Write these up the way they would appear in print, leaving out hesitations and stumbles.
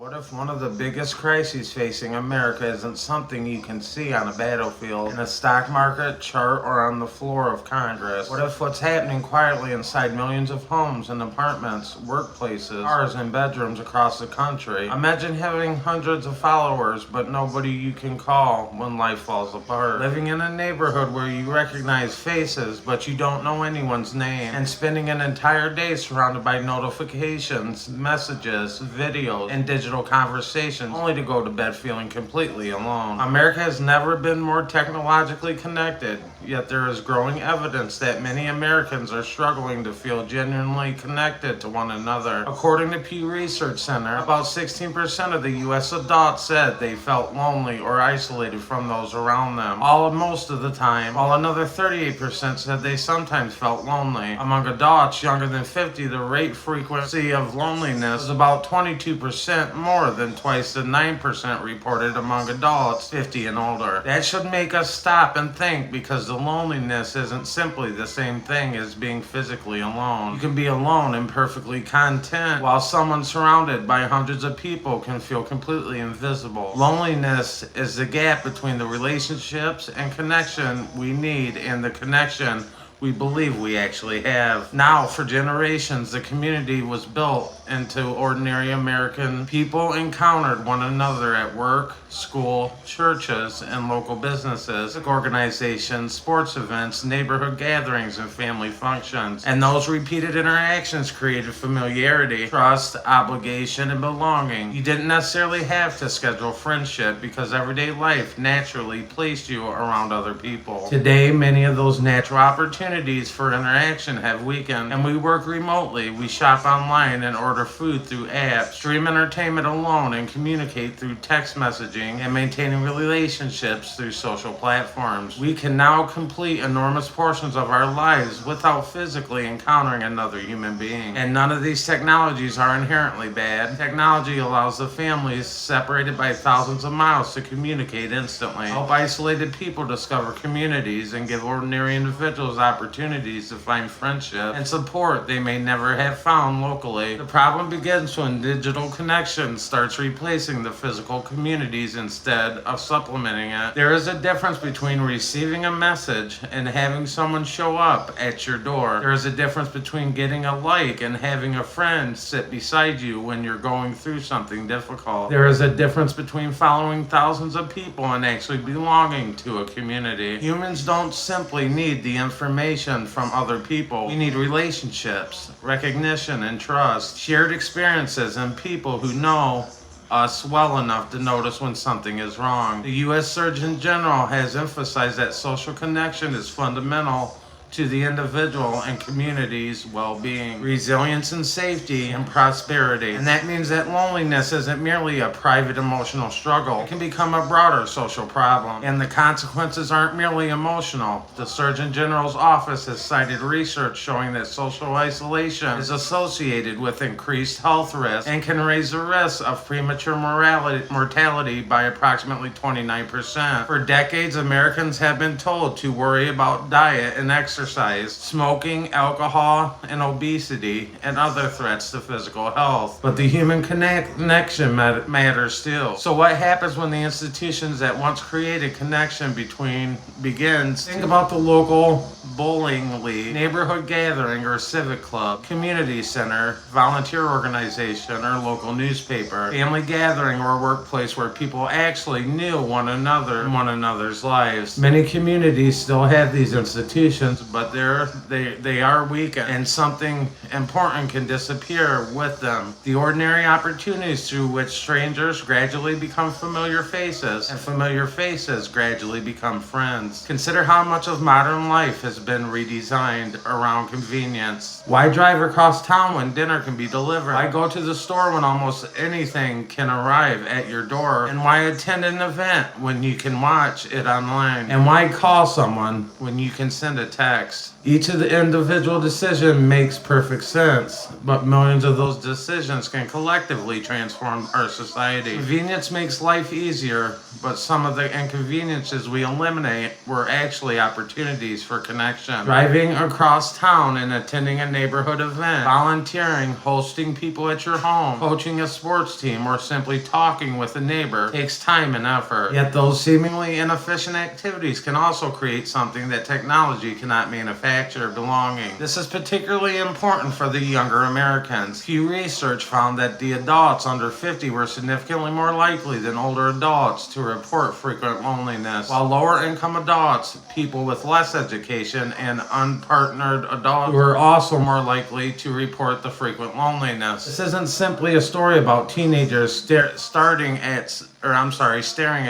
What if one of the biggest crises facing America isn't something you can see on a battlefield, in a stock market, chart, or on the floor of Congress? What if what's happening quietly inside millions of homes and apartments, workplaces, cars, and bedrooms across the country? Imagine having hundreds of followers, but nobody you can call when life falls apart. Living in a neighborhood where you recognize faces, but you don't know anyone's name, and spending an entire day surrounded by notifications, messages, videos, and digital conversations, only to go to bed feeling completely alone. America has never been more technologically connected, yet there is growing evidence that many Americans are struggling to feel genuinely connected to one another. According to Pew Research Center, about 16% of the U.S. adults said they felt lonely or isolated from those around them, all of most of the time, while another 38% said they sometimes felt lonely. Among adults younger than 50, the rate frequency of loneliness is about 22% more than twice the 9% reported among adults 50 and older. That should make us stop and think, because the loneliness isn't simply the same thing as being physically alone. You can be alone and perfectly content, while someone surrounded by hundreds of people can feel completely invisible. Loneliness is the gap between the relationships and connection we need and the connection we believe we actually have. Now, for generations, the community was built into ordinary American people encountered one another at work, school, churches, and local businesses, organizations, sports events, neighborhood gatherings, and family functions. And those repeated interactions created familiarity, trust, obligation, and belonging. You didn't necessarily have to schedule friendship, because everyday life naturally placed you around other people. Today, many of those natural opportunities for interaction have weakened, and we work remotely. We shop online and order food through apps, stream entertainment alone, and communicate through text messaging, and maintaining relationships through social platforms. We can now complete enormous portions of our lives without physically encountering another human being. And none of these technologies are inherently bad. Technology allows the families separated by thousands of miles to communicate instantly, help isolated people discover communities, and give ordinary individuals opportunities to find friendship and support they may never have found locally. The problem begins when digital connection starts replacing the physical communities instead of supplementing it. There is a difference between receiving a message and having someone show up at your door. There is a difference between getting a like and having a friend sit beside you when you're going through something difficult. There is a difference between following thousands of people and actually belonging to a community. Humans don't simply need the information from other people. We need relationships, recognition, and trust, shared experiences, and people who know us well enough to notice when something is wrong. The U.S. Surgeon General has emphasized that social connection is fundamental to the individual and community's well-being, resilience, and safety, and prosperity. And that means that loneliness isn't merely a private emotional struggle. It can become a broader social problem, and the consequences aren't merely emotional. The Surgeon General's office has cited research showing that social isolation is associated with increased health risks and can raise the risk of premature mortality by approximately 29%. For decades, Americans have been told to worry about diet and exercise, smoking, alcohol, and obesity, and other threats to physical health. But the human connection matters still. So what happens when the institutions that once created connection begins? Think about the local bowling league, neighborhood gathering or civic club, community center, volunteer organization, or local newspaper, family gathering or workplace where people actually knew one another in one another's lives. Many communities still have these institutions, but they are weakened, and something important can disappear with them. The ordinary opportunities through which strangers gradually become familiar faces, and familiar faces gradually become friends. Consider how much of modern life has been redesigned around convenience. Why drive across town when dinner can be delivered? Why go to the store when almost anything can arrive at your door? And why attend an event when you can watch it online? And why call someone when you can send a text? context. Each of the individual decisions makes perfect sense, but millions of those decisions can collectively transform our society. Convenience makes life easier, but some of the inconveniences we eliminate were actually opportunities for connection. Driving across town and attending a neighborhood event, volunteering, hosting people at your home, coaching a sports team, or simply talking with a neighbor takes time and effort. Yet those seemingly inefficient activities can also create something that technology cannot manufacture: belonging. This is particularly important for the younger Americans. Pew Research found that the adults under 50 were significantly more likely than older adults to report frequent loneliness, while lower income adults, people with less education, and unpartnered adults were also more likely to report the frequent loneliness. This isn't simply a story about teenagers staring at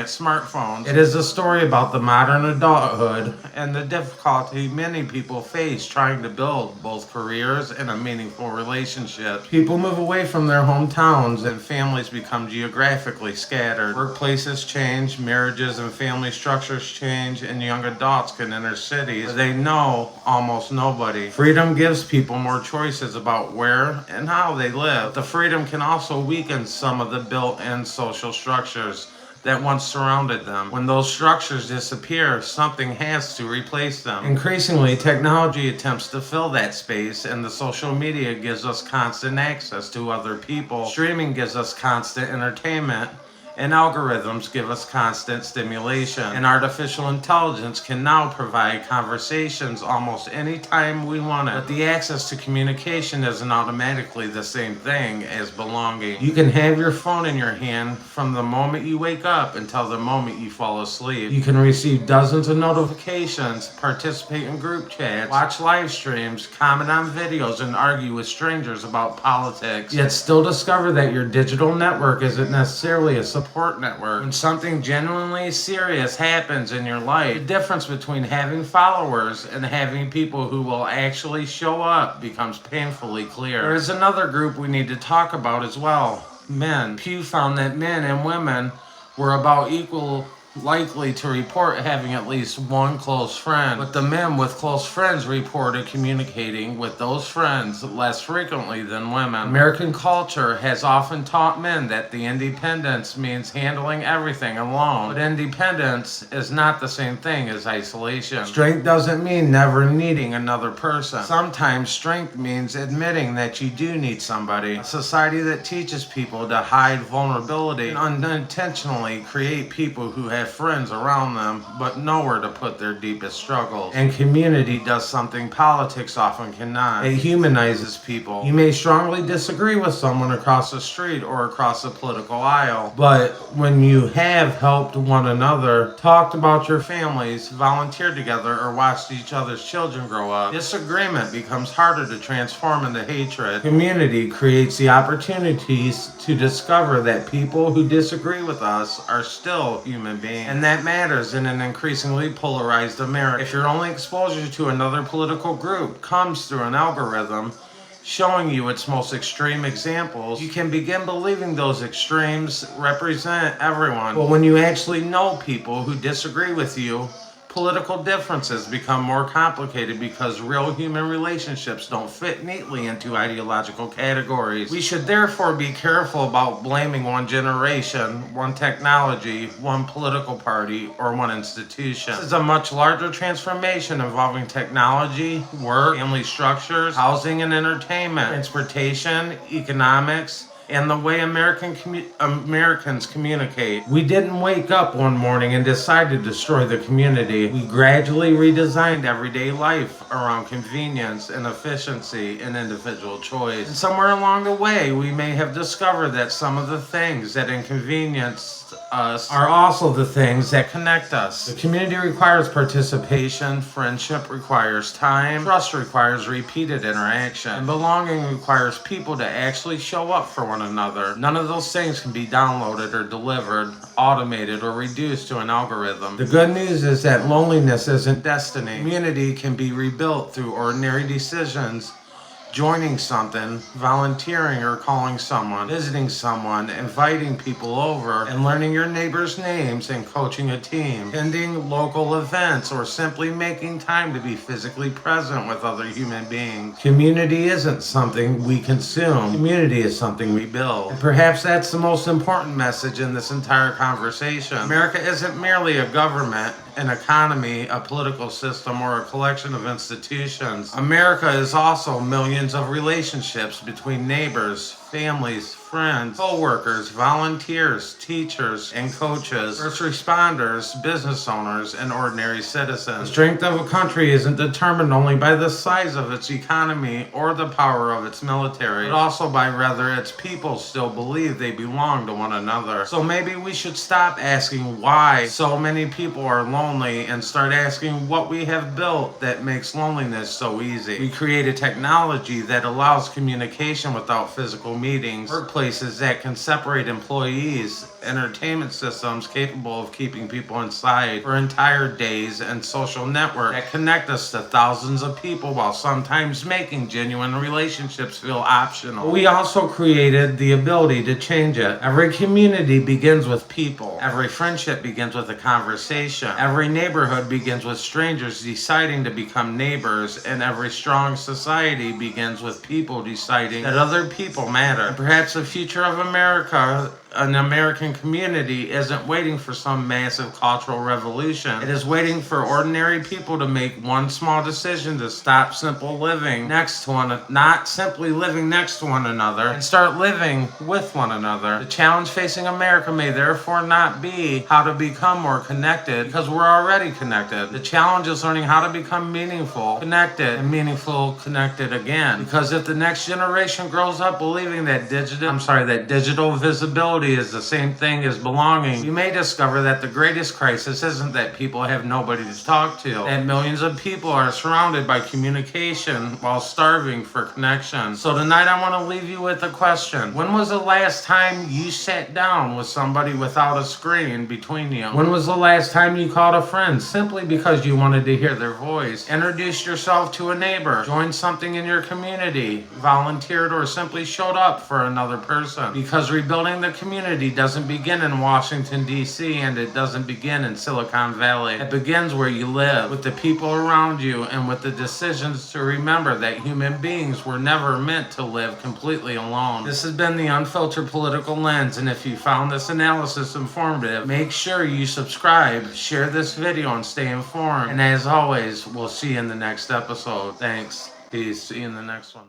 smartphones. It is a story about the modern adulthood and the difficulty many people face trying to build both careers and a meaningful relationship. People move away from their hometowns and families become geographically scattered. Workplaces change, marriages and family structures change, and young adults can enter cities where they know almost nobody. Freedom gives people more choices about where and how they live. The freedom can also weaken some of the built-in social structures that once surrounded them. When those structures disappear, something has to replace them. Increasingly, technology attempts to fill that space, and the social media gives us constant access to other people. Streaming gives us constant entertainment, and algorithms give us constant stimulation. And artificial intelligence can now provide conversations almost any time we want it. But the access to communication isn't automatically the same thing as belonging. You can have your phone in your hand from the moment you wake up until the moment you fall asleep. You can receive dozens of notifications, participate in group chats, watch live streams, comment on videos, and argue with strangers about politics, yet still discover that your digital network isn't necessarily a support network. When something genuinely serious happens in your life, the difference between having followers and having people who will actually show up becomes painfully clear. There is another group we need to talk about as well: men. Pew found that men and women were about equal likely to report having at least one close friend, but the men with close friends reported communicating with those friends less frequently than women. American culture has often taught men that the independence means handling everything alone, but independence is not the same thing as isolation. Strength doesn't mean never needing another person. Sometimes strength means admitting that you do need somebody. A society that teaches people to hide vulnerability and unintentionally create people who have friends around them but nowhere to put their deepest struggles. And community does something politics often cannot. It humanizes people. You may strongly disagree with someone across the street or across the political aisle, but when you have helped one another, talked about your families, volunteered together, or watched each other's children grow up, disagreement becomes harder to transform into hatred. Community creates the opportunities to discover that people who disagree with us are still human beings. And that matters in an increasingly polarized America. If your only exposure to another political group comes through an algorithm showing you its most extreme examples, you can begin believing those extremes represent everyone. But when you actually know people who disagree with you, political differences become more complicated because real human relationships don't fit neatly into ideological categories. We should therefore be careful about blaming one generation, one technology, one political party, or one institution. This is a much larger transformation involving technology, work, family structures, housing and entertainment, transportation, economics, and the way Americans communicate. We didn't wake up one morning and decide to destroy the community. We gradually redesigned everyday life around convenience and efficiency and individual choice. And somewhere along the way, we may have discovered that some of the things that inconvenience us are also the things that connect us. The community requires participation, friendship requires time, trust requires repeated interaction, and belonging requires people to actually show up for one another. None of those things can be downloaded or delivered, automated, or reduced to an algorithm. The good news is that loneliness isn't destiny. Community can be rebuilt through ordinary decisions joining something, volunteering or calling someone, visiting someone, inviting people over, and learning your neighbors' names and coaching a team, attending local events, or simply making time to be physically present with other human beings. Community isn't something we consume. Community is something we build. And perhaps that's the most important message in this entire conversation. America isn't merely a government, an economy, a political system, or a collection of institutions. America is also millions of relationships between neighbors, families, friends, co-workers, volunteers, teachers, and coaches, first responders, business owners, and ordinary citizens. The strength of a country isn't determined only by the size of its economy or the power of its military, but also by whether its people still believe they belong to one another. So maybe we should stop asking why so many people are lonely and start asking what we have built that makes loneliness so easy. We create a technology that allows communication without physical meetings, workplaces that can separate employees, entertainment systems capable of keeping people inside for entire days, and social networks that connect us to thousands of people while sometimes making genuine relationships feel optional. We also created the ability to change it. Every community begins with people. Every friendship begins with a conversation. Every neighborhood begins with strangers deciding to become neighbors, and every strong society begins with people deciding that other people matter. And perhaps the future of America, an American community, isn't waiting for some massive cultural revolution. It is waiting for ordinary people to make one small decision to stop not simply living next to one another, and start living with one another. The challenge facing America may therefore not be how to become more connected, because we're already connected. The challenge is learning how to become meaningful, connected, and meaningful connected again. Because if the next generation grows up believing that digital visibility is the same thing as belonging, you may discover that the greatest crisis isn't that people have nobody to talk to, that millions of people are surrounded by communication while starving for connection. So tonight I want to leave you with a question. When was the last time you sat down with somebody without a screen between you? When was the last time you called a friend simply because you wanted to hear their voice? Introduced yourself to a neighbor, joined something in your community, volunteered, or simply showed up for another person? Because rebuilding the community doesn't begin in Washington, D.C., and it doesn't begin in Silicon Valley. It begins where you live, with the people around you, and with the decisions to remember that human beings were never meant to live completely alone. This has been the Unfiltered Political Lens, and if you found this analysis informative, make sure you subscribe, share this video, and stay informed. And as always, we'll see you in the next episode. Thanks. Peace. See you in the next one.